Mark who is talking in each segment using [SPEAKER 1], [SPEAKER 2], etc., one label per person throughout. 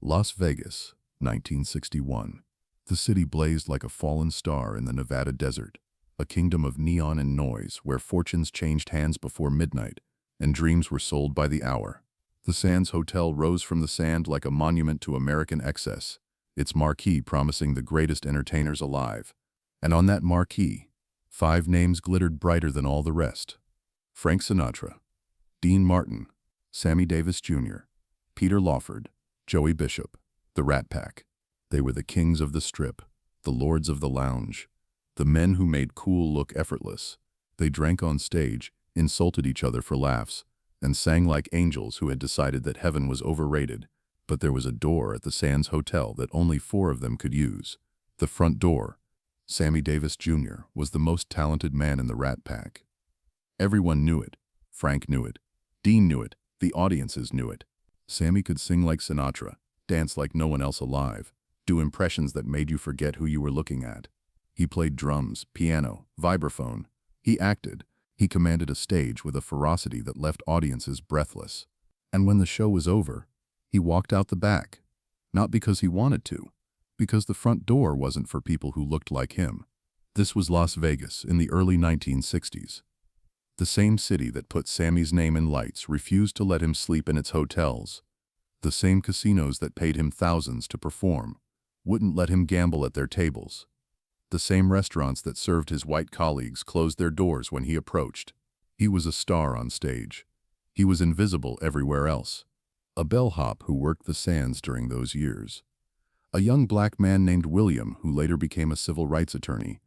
[SPEAKER 1] Las Vegas, 1961. The city blazed like a fallen star in the Nevada desert, a kingdom of neon and noise where fortunes changed hands before midnight and dreams were sold by the hour. The Sands Hotel rose from the sand like a monument to American excess, its marquee promising the greatest entertainers alive. And on that marquee, 5 names glittered brighter than all the rest. Frank Sinatra, Dean Martin, Sammy Davis Jr., Peter Lawford, Joey Bishop, the Rat Pack. They were the kings of the strip, the lords of the lounge, the men who made cool look effortless. They drank on stage, insulted each other for laughs, and sang like angels who had decided that heaven was overrated. But there was a door at the Sands Hotel that only 4 of them could use. The front door. Sammy Davis Jr. was the most talented man in the Rat Pack. Everyone knew it. Frank knew it. Dean knew it. The audiences knew it. Sammy could sing like Sinatra, dance like no one else alive, do impressions that made you forget who you were looking at. He played drums, piano, vibraphone. He acted. He commanded a stage with a ferocity that left audiences breathless. And when the show was over, he walked out the back. Not because he wanted to, because the front door wasn't for people who looked like him. This was Las Vegas in the early 1960s. The same city that put Sammy's name in lights refused to let him sleep in its hotels. The same casinos that paid him thousands to perform wouldn't let him gamble at their tables. The same restaurants that served his white colleagues closed their doors when he approached. He was a star on stage. He was invisible everywhere else. A bellhop who worked the Sands during those years. A young black man named William, who later became a civil rights attorney,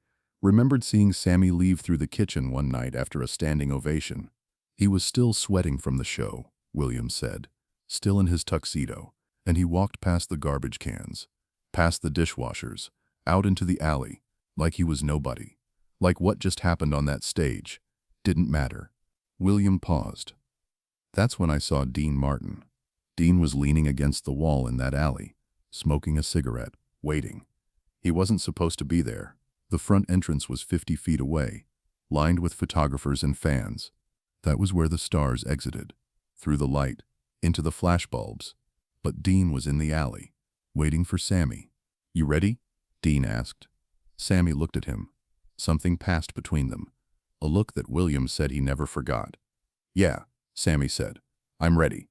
[SPEAKER 1] remembered seeing Sammy leave through the kitchen one night after a standing ovation. He was still sweating from the show, William said, still in his tuxedo, and he walked past the garbage cans, past the dishwashers, out into the alley, like he was nobody, like what just happened on that stage didn't matter. William paused. That's when I saw Dean Martin. Dean was leaning against the wall in that alley, smoking a cigarette, waiting. He wasn't supposed to be there. The front entrance was 50 feet away, lined with photographers and fans. That was where the stars exited, through the light, into the flashbulbs. But Dean was in the alley, waiting for Sammy. You ready? Dean asked. Sammy looked at him. Something passed between them, a look that William said he never forgot. Yeah, Sammy said. I'm ready.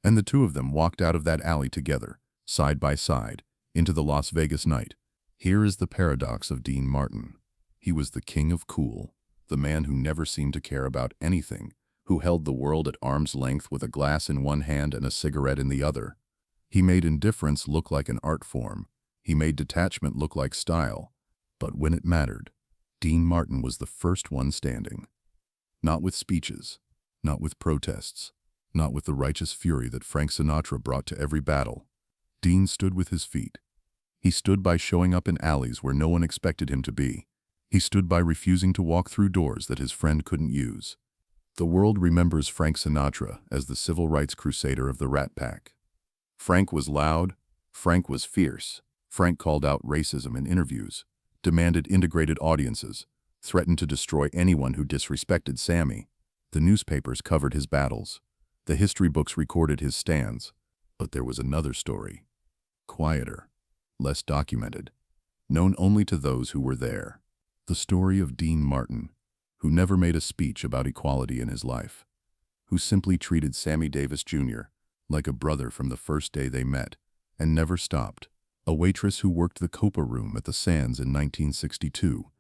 [SPEAKER 1] And the 2 of them walked out of that alley together, side by side, into the Las Vegas night. Here is the paradox of Dean Martin. He was the king of cool, the man who never seemed to care about anything, who held the world at arm's length with a glass in one hand and a cigarette in the other. He made indifference look like an art form. He made detachment look like style. But when it mattered, Dean Martin was the first one standing. Not with speeches, not with protests, not with the righteous fury that Frank Sinatra brought to every battle. Dean stood with his feet. He stood by showing up in alleys where no one expected him to be. He stood by refusing to walk through doors that his friend couldn't use. The world remembers Frank Sinatra as the civil rights crusader of the Rat Pack. Frank was loud. Frank was fierce. Frank called out racism in interviews, demanded integrated audiences, threatened to destroy anyone who disrespected Sammy. The newspapers covered his battles. The history books recorded his stands. But there was another story. Quieter, less documented, known only to those who were there. The story of Dean Martin, who never made a speech about equality in his life, who simply treated Sammy Davis Jr. like a brother from the first day they met, and never stopped. A waitress who worked the Copa room at the Sands in 1962.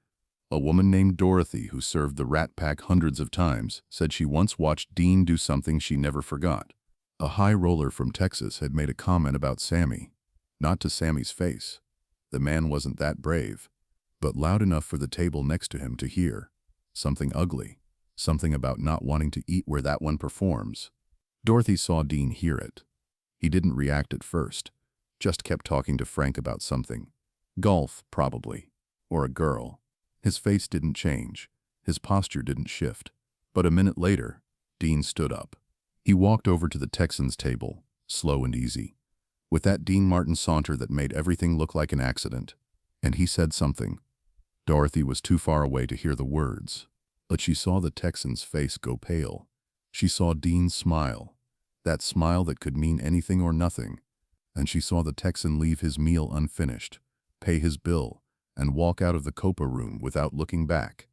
[SPEAKER 1] A woman named Dorothy who served the Rat Pack hundreds of times said she once watched Dean do something she never forgot. A high roller from Texas had made a comment about Sammy. Not to Sammy's face. The man wasn't that brave, but loud enough for the table next to him to hear. Something ugly. Something about not wanting to eat where that one performs. Dorothy saw Dean hear it. He didn't react at first. Just kept talking to Frank about something. Golf, probably. Or a girl. His face didn't change. His posture didn't shift. But a minute later, Dean stood up. He walked over to the Texans' table, slow and easy, with that Dean Martin saunter that made everything look like an accident. And he said something. Dorothy was too far away to hear the words, but she saw the Texan's face go pale. She saw Dean smile, that smile that could mean anything or nothing. and she saw the Texan leave his meal unfinished, pay his bill, and walk out of the Copa room without looking back.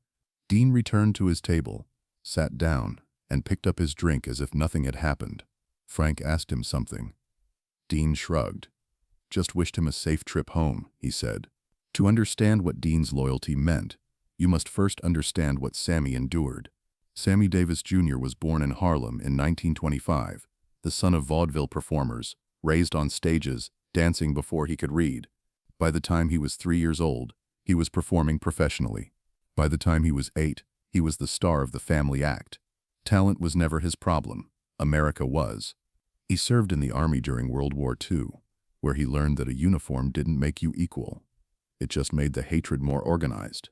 [SPEAKER 1] Dean returned to his table, sat down, and picked up his drink as if nothing had happened. Frank asked him something. Dean shrugged. "Just wished him a safe trip home," he said. To understand what Dean's loyalty meant, you must first understand what Sammy endured. Sammy Davis Jr. was born in Harlem in 1925, the son of vaudeville performers, raised on stages, dancing before he could read. By the time he was 3 years old, he was performing professionally. By the time he was 8, he was the star of the family act. Talent was never his problem. America was. He served in the army during World War II, where he learned that a uniform didn't make you equal. It just made the hatred more organized.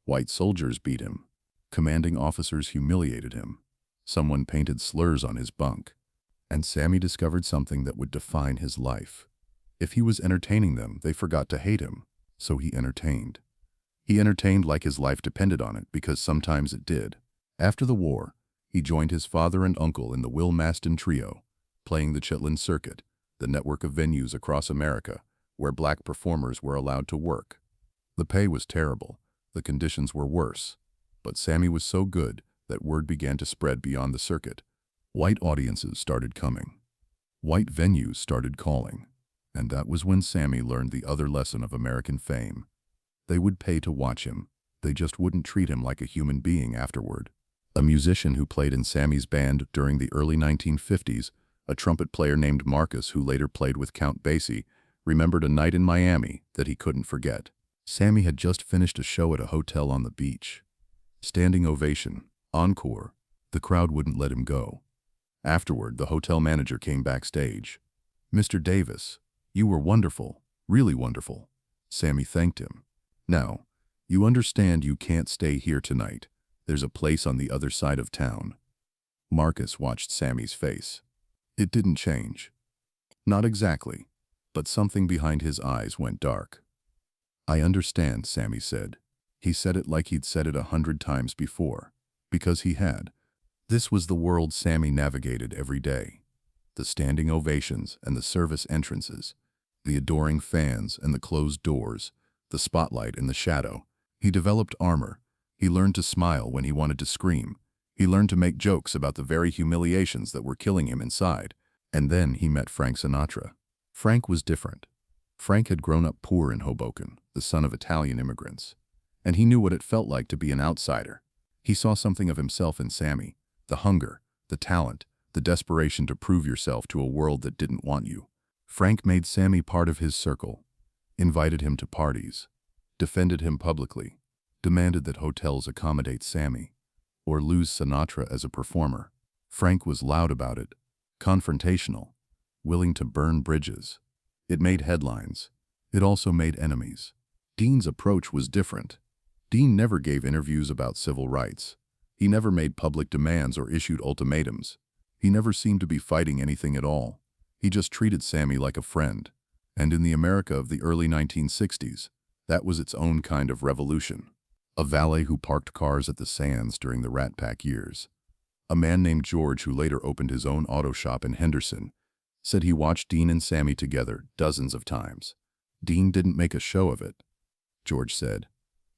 [SPEAKER 1] White soldiers beat him. Commanding officers humiliated him. Someone painted slurs on his bunk. And Sammy discovered something that would define his life. If he was entertaining them, they forgot to hate him, so he entertained. He entertained like his life depended on it, because sometimes it did. After the war, he joined his father and uncle in the Will Maston Trio, playing the Chitlin Circuit, the network of venues across America, where black performers were allowed to work. The pay was terrible, the conditions were worse, but Sammy was so good that word began to spread beyond the circuit. White audiences started coming. White venues started calling. And that was when Sammy learned the other lesson of American fame. They would pay to watch him. They just wouldn't treat him like a human being afterward. A musician who played in Sammy's band during the early 1950s, a trumpet player named Marcus who later played with Count Basie, remembered a night in Miami that he couldn't forget. Sammy had just finished a show at a hotel on the beach. Standing ovation, encore. The crowd wouldn't let him go. Afterward, the hotel manager came backstage. "Mr. Davis, you were wonderful, really wonderful." Sammy thanked him. "Now, you understand you can't stay here tonight. There's a place on the other side of town." Marcus watched Sammy's face. It didn't change. Not exactly, but something behind his eyes went dark. "I understand," Sammy said. He said it like he'd said it 100 times before, because he had. This was the world Sammy navigated every day. The standing ovations and the service entrances, the adoring fans and the closed doors, the spotlight and the shadow. He developed armor. He learned to smile when he wanted to scream. He learned to make jokes about the very humiliations that were killing him inside. And then he met Frank Sinatra. Frank was different. Frank had grown up poor in Hoboken, the son of Italian immigrants. And he knew what it felt like to be an outsider. He saw something of himself in Sammy, the hunger, the talent, the desperation to prove yourself to a world that didn't want you. Frank made Sammy part of his circle, invited him to parties, defended him publicly, demanded that hotels accommodate Sammy, or lose Sinatra as a performer. Frank was loud about it, confrontational, willing to burn bridges. It made headlines. It also made enemies. Dean's approach was different. Dean never gave interviews about civil rights. He never made public demands or issued ultimatums. He never seemed to be fighting anything at all. He just treated Sammy like a friend. And in the America of the early 1960s, that was its own kind of revolution. A valet who parked cars at the Sands during the Rat Pack years. A man named George who later opened his own auto shop in Henderson said he watched Dean and Sammy together dozens of times. Dean didn't make a show of it, George said.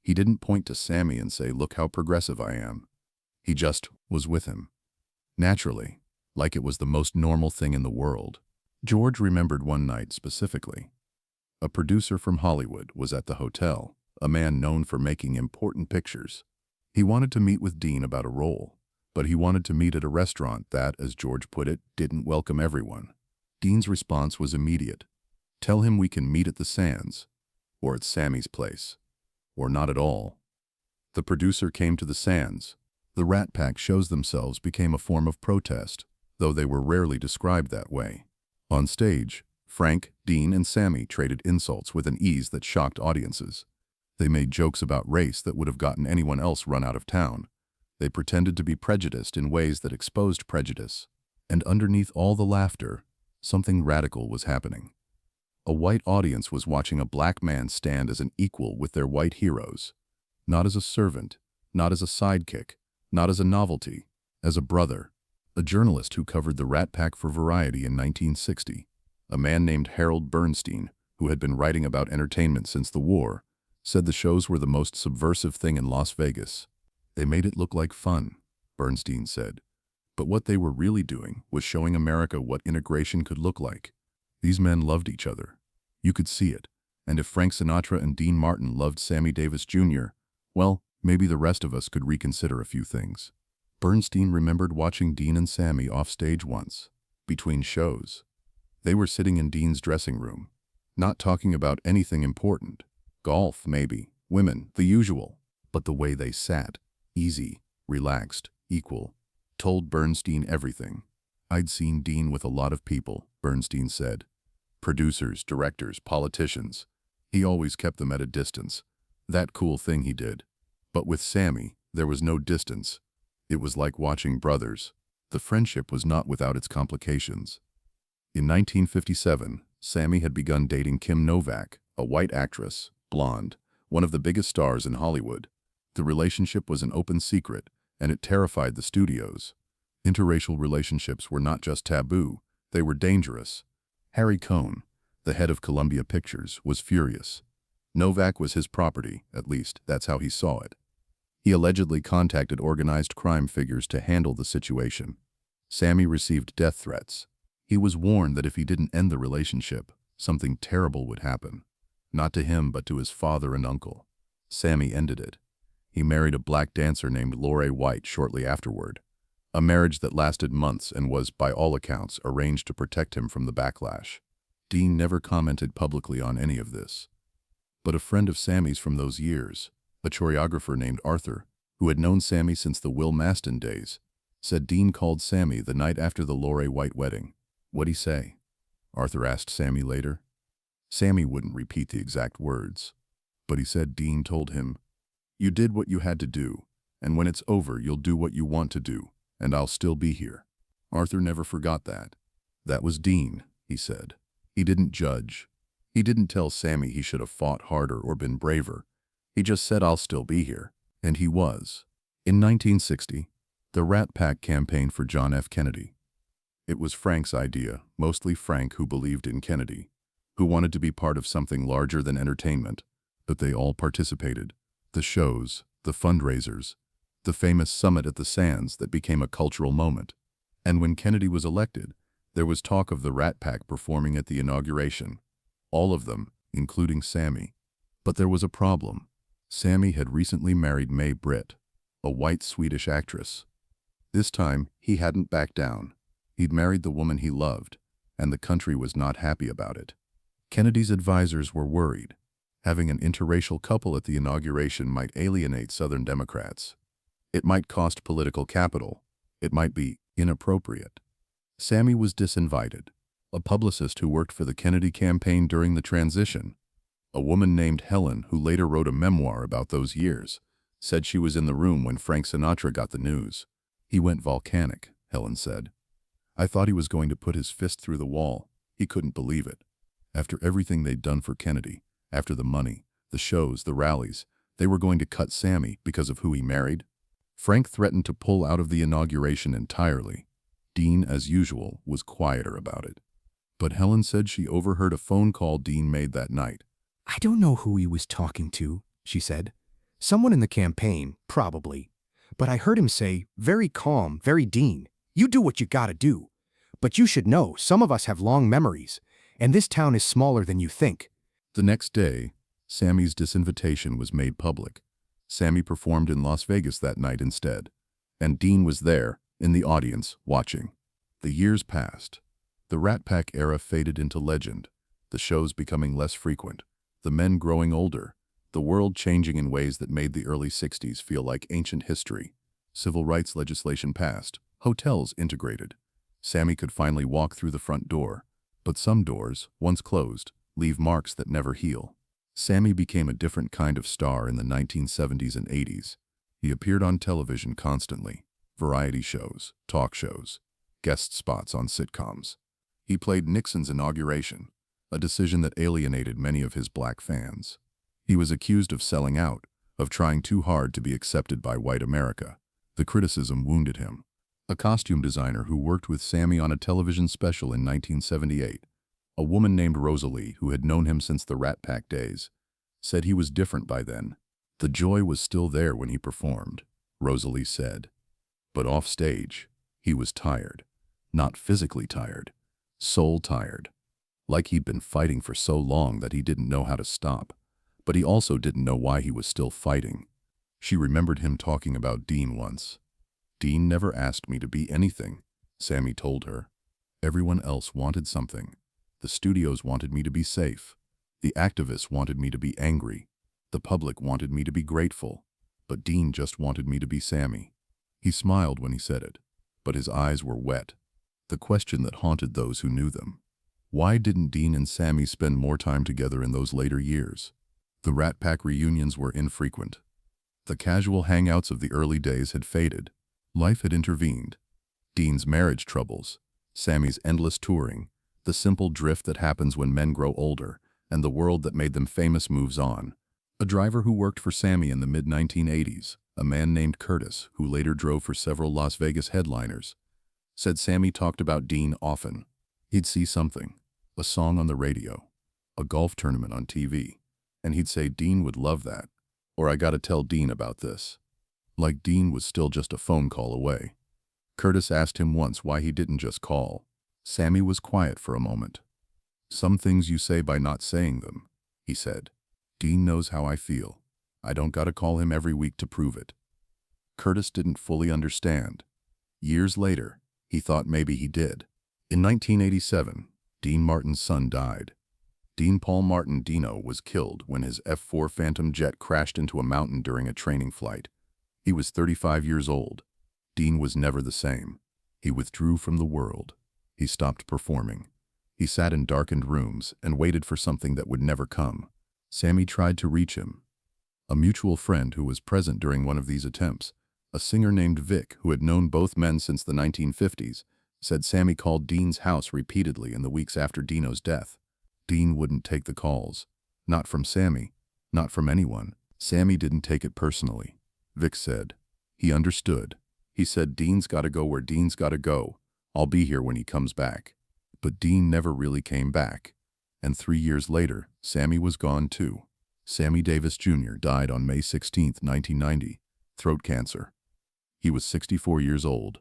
[SPEAKER 1] He didn't point to Sammy and say, "Look how progressive I am." He just was with him. Naturally, like it was the most normal thing in the world. George remembered one night specifically. A producer from Hollywood was at the hotel, a man known for making important pictures. He wanted to meet with Dean about a role, but he wanted to meet at a restaurant that, as George put it, didn't welcome everyone. Dean's response was immediate. "Tell him we can meet at the Sands, or at Sammy's place, or not at all." The producer came to the Sands. The Rat Pack shows themselves became a form of protest, though they were rarely described that way. On stage, Frank, Dean, and Sammy traded insults with an ease that shocked audiences. They made jokes about race that would have gotten anyone else run out of town. They pretended to be prejudiced in ways that exposed prejudice. And underneath all the laughter, something radical was happening. A white audience was watching a black man stand as an equal with their white heroes. Not as a servant, not as a sidekick, not as a novelty, as a brother. A journalist who covered the Rat Pack for Variety in 1960, A man named Harold Bernstein, who had been writing about entertainment since the war, said the shows were the most subversive thing in Las Vegas. They made it look like fun, Bernstein said. But what they were really doing was showing America what integration could look like. These men loved each other. You could see it. And if Frank Sinatra and Dean Martin loved Sammy Davis Jr., well, maybe the rest of us could reconsider a few things. Bernstein remembered watching Dean and Sammy off stage once, between shows. They were sitting in Dean's dressing room, not talking about anything important. Golf, maybe, women, the usual. But the way they sat, easy, relaxed, equal, told Bernstein everything. I'd seen Dean with a lot of people, Bernstein said. Producers, directors, politicians. He always kept them at a distance. That cool thing he did. But with Sammy, there was no distance. It was like watching brothers. The friendship was not without its complications. In 1957, Sammy had begun dating Kim Novak, a white actress, blonde, one of the biggest stars in Hollywood. The relationship was an open secret, and it terrified the studios. Interracial relationships were not just taboo, they were dangerous. Harry Cohn, the head of Columbia Pictures, was furious. Novak was his property, at least that's how he saw it. He allegedly contacted organized crime figures to handle the situation. Sammy received death threats. He was warned that if he didn't end the relationship, something terrible would happen. Not to him, but to his father and uncle. Sammy ended it. He married a black dancer named Lorraine White shortly afterward. A marriage that lasted months and was, by all accounts, arranged to protect him from the backlash. Dean never commented publicly on any of this. But a friend of Sammy's from those years, a choreographer named Arthur, who had known Sammy since the Will Maston days, said Dean called Sammy the night after the Lorraine White wedding. What'd he say? Arthur asked Sammy later. Sammy wouldn't repeat the exact words, but he said Dean told him, "You did what you had to do, and when it's over you'll do what you want to do, and I'll still be here." Arthur never forgot that. That was Dean, he said. He didn't judge. He didn't tell Sammy he should have fought harder or been braver. He just said, "I'll still be here." And he was. In 1960, the Rat Pack campaigned for John F. Kennedy. It was Frank's idea, mostly Frank, who believed in Kennedy, who wanted to be part of something larger than entertainment, but they all participated. The shows, the fundraisers, the famous summit at the Sands that became a cultural moment. And when Kennedy was elected, there was talk of the Rat Pack performing at the inauguration. All of them, including Sammy. But there was a problem. Sammy had recently married Mae Britt, a white Swedish actress. This time, he hadn't backed down. He'd married the woman he loved, and the country was not happy about it. Kennedy's advisors were worried. Having an interracial couple at the inauguration might alienate Southern Democrats. It might cost political capital. It might be inappropriate. Sammy was disinvited. A publicist who worked for the Kennedy campaign during the transition, a woman named Helen who later wrote a memoir about those years, said she was in the room when Frank Sinatra got the news. "He went volcanic," Helen said. "I thought he was going to put his fist through the wall. He couldn't believe it. After everything they'd done for Kennedy, after the money, the shows, the rallies, they were going to cut Sammy because of who he married." Frank threatened to pull out of the inauguration entirely. Dean, as usual, was quieter about it. But Helen said she overheard a phone call Dean made that night.
[SPEAKER 2] "I don't know who he was talking to," she said. "Someone in the campaign, probably. But I heard him say, very calm, very Dean, you do what you gotta do. But you should know, some of us have long memories, and this town is smaller than you think."
[SPEAKER 1] The next day, Sammy's disinvitation was made public. Sammy performed in Las Vegas that night instead. And Dean was there, in the audience, watching. The years passed. The Rat Pack era faded into legend, the shows becoming less frequent, the men growing older, the world changing in ways that made the early 60s feel like ancient history. Civil rights legislation passed, hotels integrated. Sammy could finally walk through the front door, but some doors, once closed, leave marks that never heal. Sammy became a different kind of star in the 1970s and 80s. He appeared on television constantly, variety shows, talk shows, guest spots on sitcoms. He played Nixon's inauguration, a decision that alienated many of his black fans. He was accused of selling out, of trying too hard to be accepted by white America. The criticism wounded him. A costume designer who worked with Sammy on a television special in 1978, A woman named Rosalie, who had known him since the Rat Pack days, said he was different by then. The joy was still there when he performed, Rosalie said. But off stage, he was tired. Not physically tired, soul tired. Like he'd been fighting for so long that he didn't know how to stop. But he also didn't know why he was still fighting. She remembered him talking about Dean once. "Dean never asked me to be anything," Sammy told her. "Everyone else wanted something. The studios wanted me to be safe. The activists wanted me to be angry. The public wanted me to be grateful. But Dean just wanted me to be Sammy." He smiled when he said it, but his eyes were wet. The question that haunted those who knew them. Why didn't Dean and Sammy spend more time together in those later years? The Rat Pack reunions were infrequent. The casual hangouts of the early days had faded. Life had intervened. Dean's marriage troubles, Sammy's endless touring, the simple drift that happens when men grow older, and the world that made them famous moves on. A driver who worked for Sammy in the mid-1980s, a man named Curtis, who later drove for several Las Vegas headliners, said Sammy talked about Dean often. He'd see something, a song on the radio, a golf tournament on TV, and he'd say Dean would love that, or I gotta tell Dean about this. Like Dean was still just a phone call away. Curtis asked him once why he didn't just call. Sammy was quiet for a moment. "Some things you say by not saying them," he said. "Dean knows how I feel. I don't gotta call him every week to prove it." Curtis didn't fully understand. Years later, he thought maybe he did. In 1987, Dean Martin's son died. Dean Paul Martin Dino was killed when his F-4 Phantom jet crashed into a mountain during a training flight. He was 35 years old. Dean was never the same. He withdrew from the world. He stopped performing. He sat in darkened rooms and waited for something that would never come. Sammy tried to reach him. A mutual friend who was present during one of these attempts, a singer named Vic who had known both men since the 1950s, said Sammy called Dean's house repeatedly in the weeks after Dino's death. Dean wouldn't take the calls. Not from Sammy. Not from anyone. Sammy didn't take it personally. Vic said. He understood. He said, "Dean's gotta go where Dean's gotta go. I'll be here when he comes back." But Dean never really came back. And 3 years later, Sammy was gone too. Sammy Davis Jr. died on May 16, 1990, throat cancer. He was 64 years old.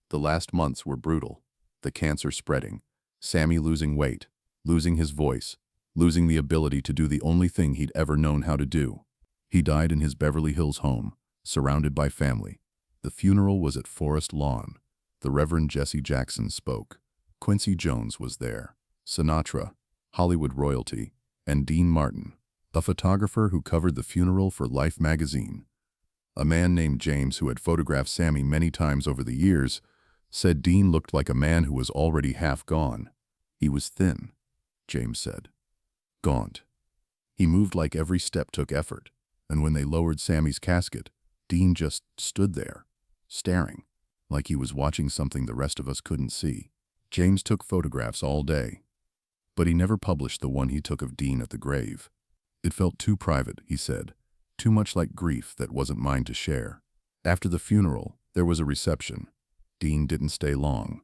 [SPEAKER 1] The last months were brutal. The cancer spreading. Sammy losing weight. Losing his voice, losing the ability to do the only thing he'd ever known how to do. He died in his Beverly Hills home, surrounded by family. The funeral was at Forest Lawn. The Reverend Jesse Jackson spoke. Quincy Jones was there. Sinatra, Hollywood royalty, and Dean Martin, a photographer who covered the funeral for Life magazine. A man named James, who had photographed Sammy many times over the years, said Dean looked like a man who was already half gone. He was thin, James said. Gaunt. He moved like every step took effort, and when they lowered Sammy's casket, Dean just stood there, staring, like he was watching something the rest of us couldn't see. James took photographs all day, but he never published the one he took of Dean at the grave. It felt too private, he said, too much like grief that wasn't mine to share. After the funeral, there was a reception. Dean didn't stay long.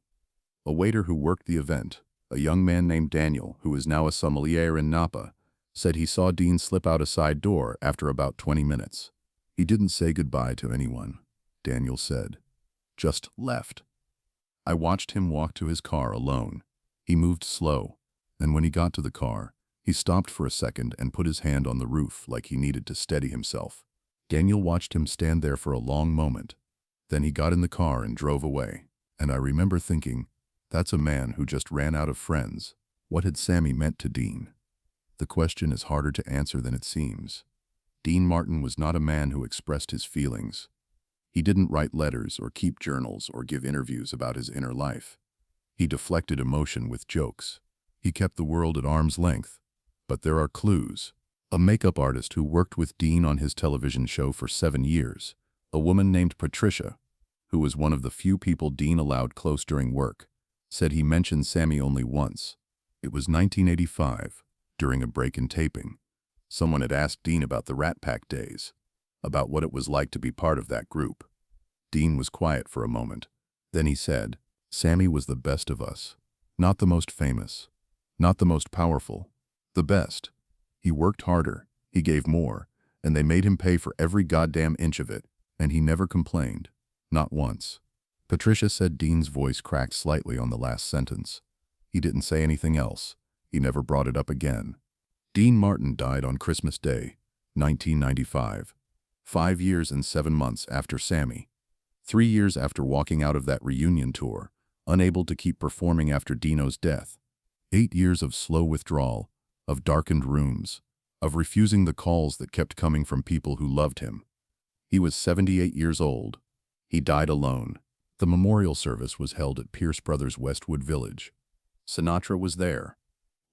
[SPEAKER 1] A waiter who worked the event, a young man named Daniel, who is now a sommelier in Napa, said he saw Dean slip out a side door after about 20 minutes. He didn't say goodbye to anyone, Daniel said. Just left. I watched him walk to his car alone. He moved slow, and when he got to the car, he stopped for a second and put his hand on the roof like he needed to steady himself. Daniel watched him stand there for a long moment. Then he got in the car and drove away, and I remember thinking, that's a man who just ran out of friends. What had Sammy meant to Dean? The question is harder to answer than it seems. Dean Martin was not a man who expressed his feelings. He didn't write letters or keep journals or give interviews about his inner life. He deflected emotion with jokes. He kept the world at arm's length. But there are clues. A makeup artist who worked with Dean on his television show for 7 years, a woman named Patricia, who was one of the few people Dean allowed close during work, said he mentioned Sammy only once. It was 1985, during a break in taping. Someone had asked Dean about the Rat Pack days, about what it was like to be part of that group. Dean was quiet for a moment. Then he said, Sammy was the best of us. Not the most famous, Not the most powerful. The best. He worked harder, he gave more, and they made him pay for every goddamn inch of it, and he never complained. Not once. Patricia said. Dean's voice cracked slightly on the last sentence. He didn't say anything else. He never brought it up again. Dean Martin died on Christmas Day, 1995. 5 years and 7 months after Sammy. 3 years after walking out of that reunion tour, unable to keep performing after Dino's death. 8 years of slow withdrawal, of darkened rooms, of refusing the calls that kept coming from people who loved him. He was 78 years old. He died alone. The memorial service was held at Pierce Brothers Westwood Village. Sinatra was there,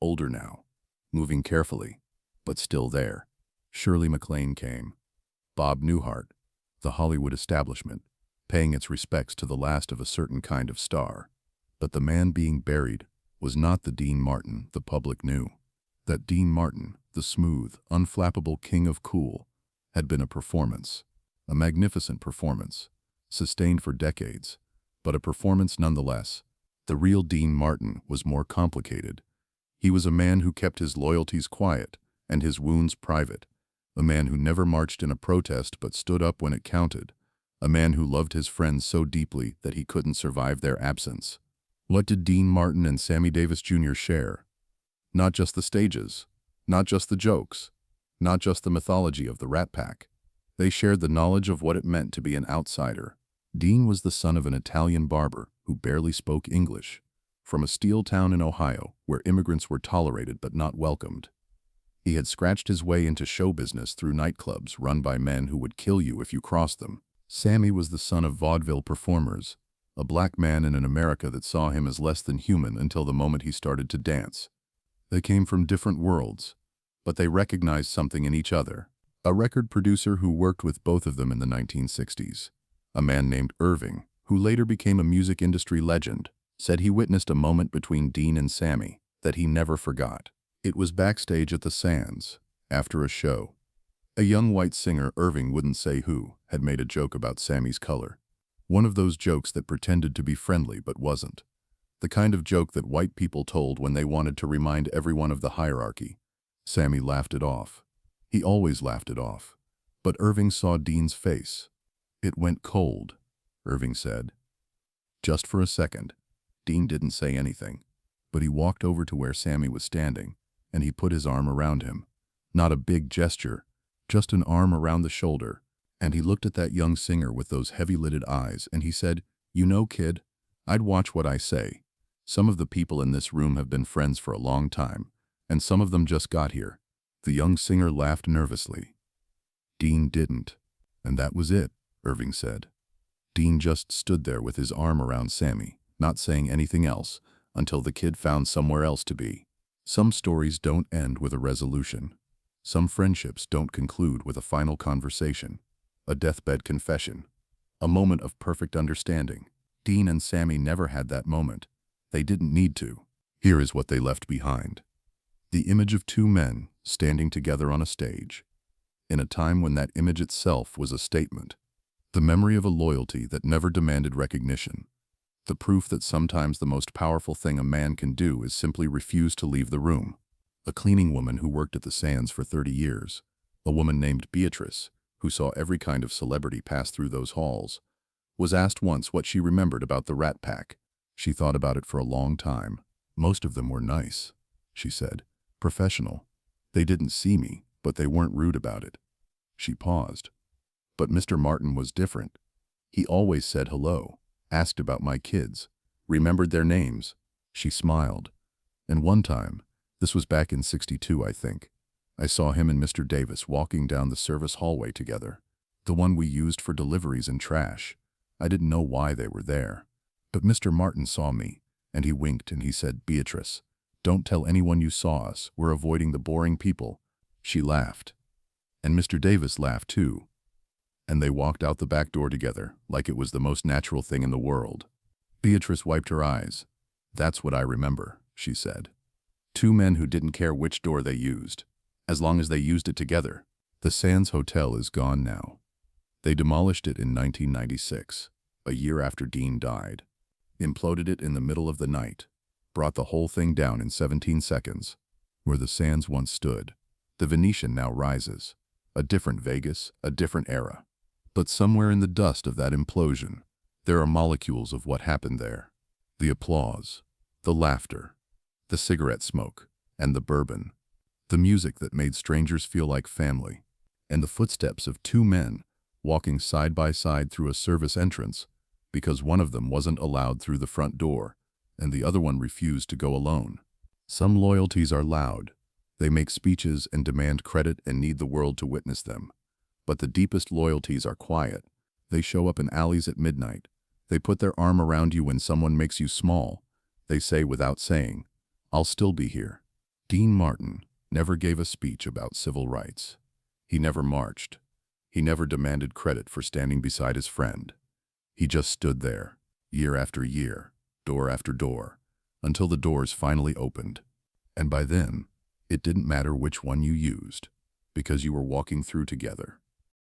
[SPEAKER 1] older now, moving carefully, but still there. Shirley MacLaine came. Bob Newhart, the Hollywood establishment, paying its respects to the last of a certain kind of star. But the man being buried was not the Dean Martin the public knew. That Dean Martin, the smooth, unflappable king of cool, had been a performance, a magnificent performance, sustained for decades, but a performance nonetheless. The real Dean Martin was more complicated. He was a man who kept his loyalties quiet and his wounds private, a man who never marched in a protest but stood up when it counted, a man who loved his friends so deeply that he couldn't survive their absence. What did Dean Martin and Sammy Davis Jr. share? Not just the stages, not just the jokes, not just the mythology of the Rat Pack. They shared the knowledge of what it meant to be an outsider. Dean was the son of an Italian barber who barely spoke English, from a steel town in Ohio where immigrants were tolerated but not welcomed. He had scratched his way into show business through nightclubs run by men who would kill you if you crossed them. Sammy was the son of vaudeville performers, a black man in an America that saw him as less than human until the moment he started to dance. They came from different worlds, but they recognized something in each other. A record producer who worked with both of them in the 1960s, a man named Irving, who later became a music industry legend, said he witnessed a moment between Dean and Sammy that he never forgot. It was backstage at the Sands, after a show. A young white singer, Irving wouldn't say who, had made a joke about Sammy's color. One of those jokes that pretended to be friendly but wasn't. The kind of joke that white people told when they wanted to remind everyone of the hierarchy. Sammy laughed it off. He always laughed it off. But Irving saw Dean's face. It went cold, Irving said. Just for a second. Dean didn't say anything, but he walked over to where Sammy was standing, and he put his arm around him. Not a big gesture, just an arm around the shoulder, and he looked at that young singer with those heavy-lidded eyes, and he said, "You know, kid, I'd watch what I say. Some of the people in this room have been friends for a long time, and some of them just got here." The young singer laughed nervously. Dean didn't. And that was it, Irving said. Dean just stood there with his arm around Sammy, not saying anything else, until the kid found somewhere else to be. Some stories don't end with a resolution. Some friendships don't conclude with a final conversation, a deathbed confession, a moment of perfect understanding. Dean and Sammy never had that moment. They didn't need to. Here is what they left behind. The image of two men standing together on a stage, in a time when that image itself was a statement. The memory of a loyalty that never demanded recognition. The proof that sometimes the most powerful thing a man can do is simply refuse to leave the room. A cleaning woman who worked at the Sands for 30 years, a woman named Beatrice, who saw every kind of celebrity pass through those halls, was asked once what she remembered about the Rat Pack. She thought about it for a long time. Most of them were nice, she said. Professional. They didn't see me, but they weren't rude about it. She paused. But Mr. Martin was different. He always said hello, asked about my kids, remembered their names. She smiled. And one time, this was back in '62, I think, I saw him and Mr. Davis walking down the service hallway together, the one we used for deliveries and trash. I didn't know why they were there. But Mr. Martin saw me, and he winked and he said, "Beatrice, don't tell anyone you saw us. We're avoiding the boring people." She laughed. And Mr. Davis laughed too. And they walked out the back door together, like it was the most natural thing in the world. Beatrice wiped her eyes. "That's what I remember," she said. Two men who didn't care which door they used, as long as they used it together. The Sands Hotel is gone now. They demolished it in 1996, a year after Dean died. Imploded it in the middle of the night. brought the whole thing down in 17 seconds. Where the sands once stood, the Venetian now rises. A different Vegas, a different era. But somewhere in the dust of that implosion, there are molecules of what happened there. The applause, the laughter, the cigarette smoke, and the bourbon. The music that made strangers feel like family. And the footsteps of two men walking side by side through a service entrance because one of them wasn't allowed through the front door and the other one refused to go alone. Some loyalties are loud. They make speeches and demand credit and need the world to witness them. But the deepest loyalties are quiet. They show up in alleys at midnight. They put their arm around you when someone makes you small. They say without saying, "I'll still be here." Dean Martin never gave a speech about civil rights. He never marched. He never demanded credit for standing beside his friend. He just stood there, year after year, door after door, until the doors finally opened. And by then, it didn't matter which one you used, because you were walking through together.